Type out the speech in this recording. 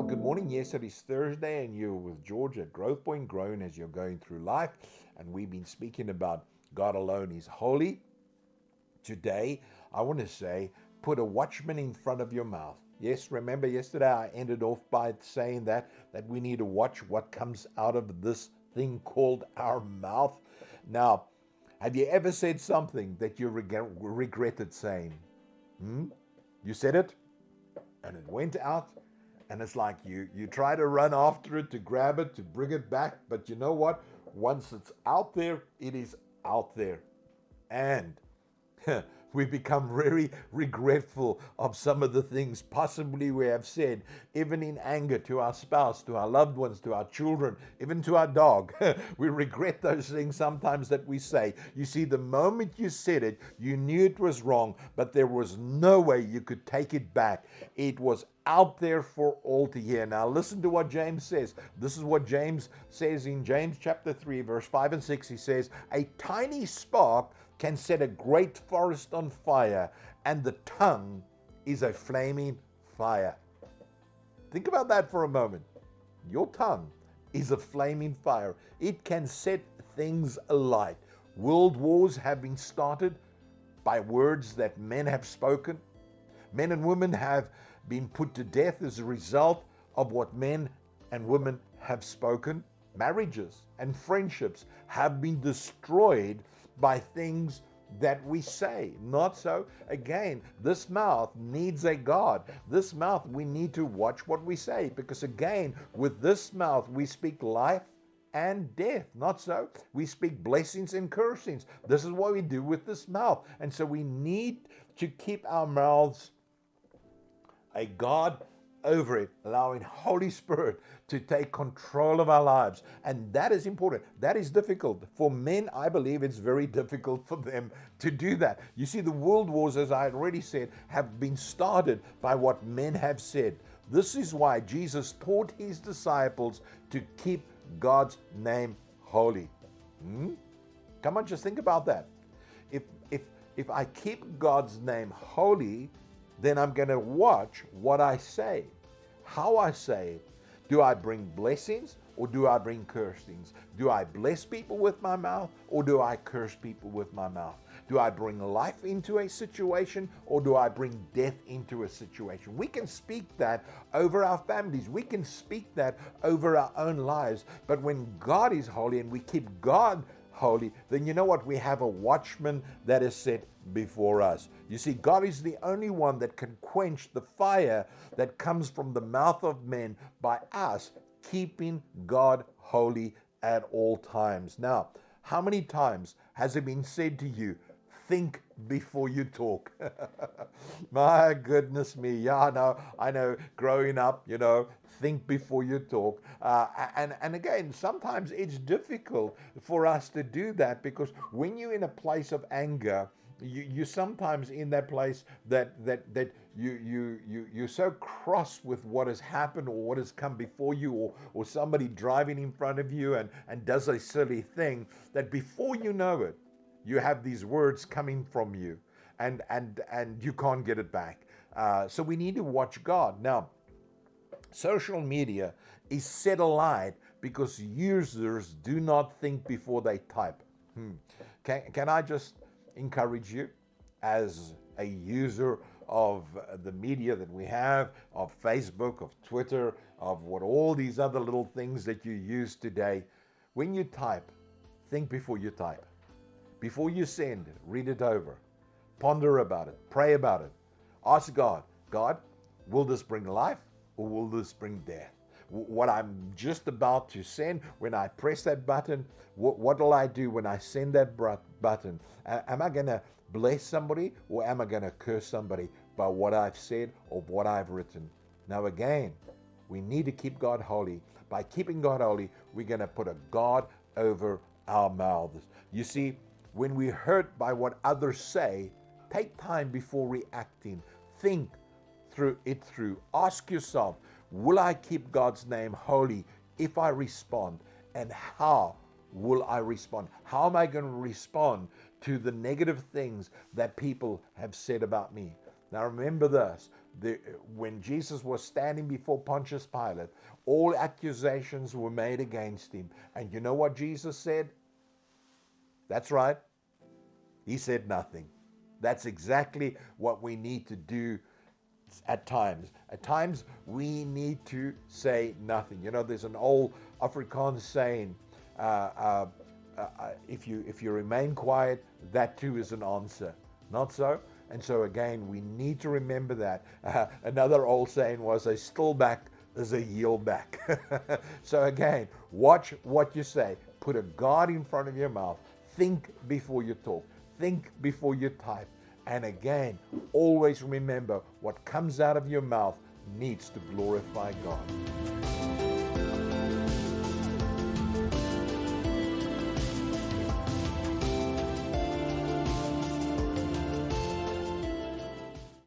Well, good morning. Yes, it is Thursday, and you're with George at Growth Point, growing as you're going through life. And we've been speaking about God alone is holy. Today, I want to say, put a watchman in front of your mouth. Yes, remember yesterday I ended off by saying that we need to watch what comes out of this thing called our mouth. Now, have you ever said something that you regretted saying? You said it, and it went out, and it's like you try to run after it, to grab it, to bring it back, but you know what? Once it's out there, it is out there. And we become very regretful of some of the things possibly we have said, even in anger, to our spouse, to our loved ones, to our children, even to our dog. We regret those things sometimes that we say. You see, the moment you said it, you knew it was wrong, but there was no way you could take it back. It was out there for all to hear. Now listen to what James says. This is what James says in James chapter 3, verse 5 and 6. He says, a tiny spark can set a great forest on fire, and the tongue is a flaming fire. Think about that for a moment. Your tongue is a flaming fire. It can set things alight. World wars have been started by words that men have spoken. Men and women have been put to death as a result of what men and women have spoken. Marriages and friendships have been destroyed by things that we say. Not so. Again, this mouth needs a God. This mouth, we need to watch what we say, because again, with this mouth we speak life and death. Not so. We speak blessings and cursings. This is what we do with this mouth. And so we need to keep our mouths a God over it, allowing Holy Spirit to take control of our lives. And that is important. That is difficult. For men, I believe it's very difficult for them to do that. You see, the world wars, as I already said, have been started by what men have said. This is why Jesus taught his disciples to keep God's name holy. Come on, just think about that. If I keep God's name holy, then I'm going to watch what I say, how I say it. Do I bring blessings or do I bring cursings? Do I bless people with my mouth or do I curse people with my mouth? Do I bring life into a situation or do I bring death into a situation? We can speak that over our families. We can speak that over our own lives. But when God is holy and we keep God holy, then you know what? We have a watchman that is set before us. You see, God is the only one that can quench the fire that comes from the mouth of men by us keeping God holy at all times. Now, how many times has it been said to you, think before you talk? My goodness me. Yeah, I know growing up, think before you talk. And again, sometimes it's difficult for us to do that, because when you're in a place of anger, you sometimes in that place that you're so cross with what has happened or what has come before you, or somebody driving in front of you and does a silly thing, that before you know it, you have these words coming from you and you can't get it back. So we need to watch God. Now, social media is set alight because users do not think before they type. Can I just encourage you, as a user of the media that we have, of Facebook, of Twitter, of what all these other little things that you use today, when you type, think before you type. Before you send, read it over, ponder about it, pray about it. Ask God, will this bring life or will this bring death? What I'm just about to send, when I press that button, what will I do when I send that button? Am I going to bless somebody or am I going to curse somebody by what I've said or what I've written? Now again, we need to keep God holy. By keeping God holy, we're going to put a God over our mouths. You see, when we're hurt by what others say, take time before reacting. Think through. Ask yourself, will I keep God's name holy if I respond? And how will I respond? How am I going to respond to the negative things that people have said about me? Now remember this, when Jesus was standing before Pontius Pilate, all accusations were made against him. And you know what Jesus said? That's right. He said nothing. That's exactly what we need to do at times. At times, we need to say nothing. You know, there's an old Afrikaans saying, if you remain quiet, that too is an answer. Not so? And so again, we need to remember that. Another old saying was, a still back is a yield back. So again, watch what you say. Put a guard in front of your mouth. Think before you talk. Think before you type. And again, always remember what comes out of your mouth needs to glorify God.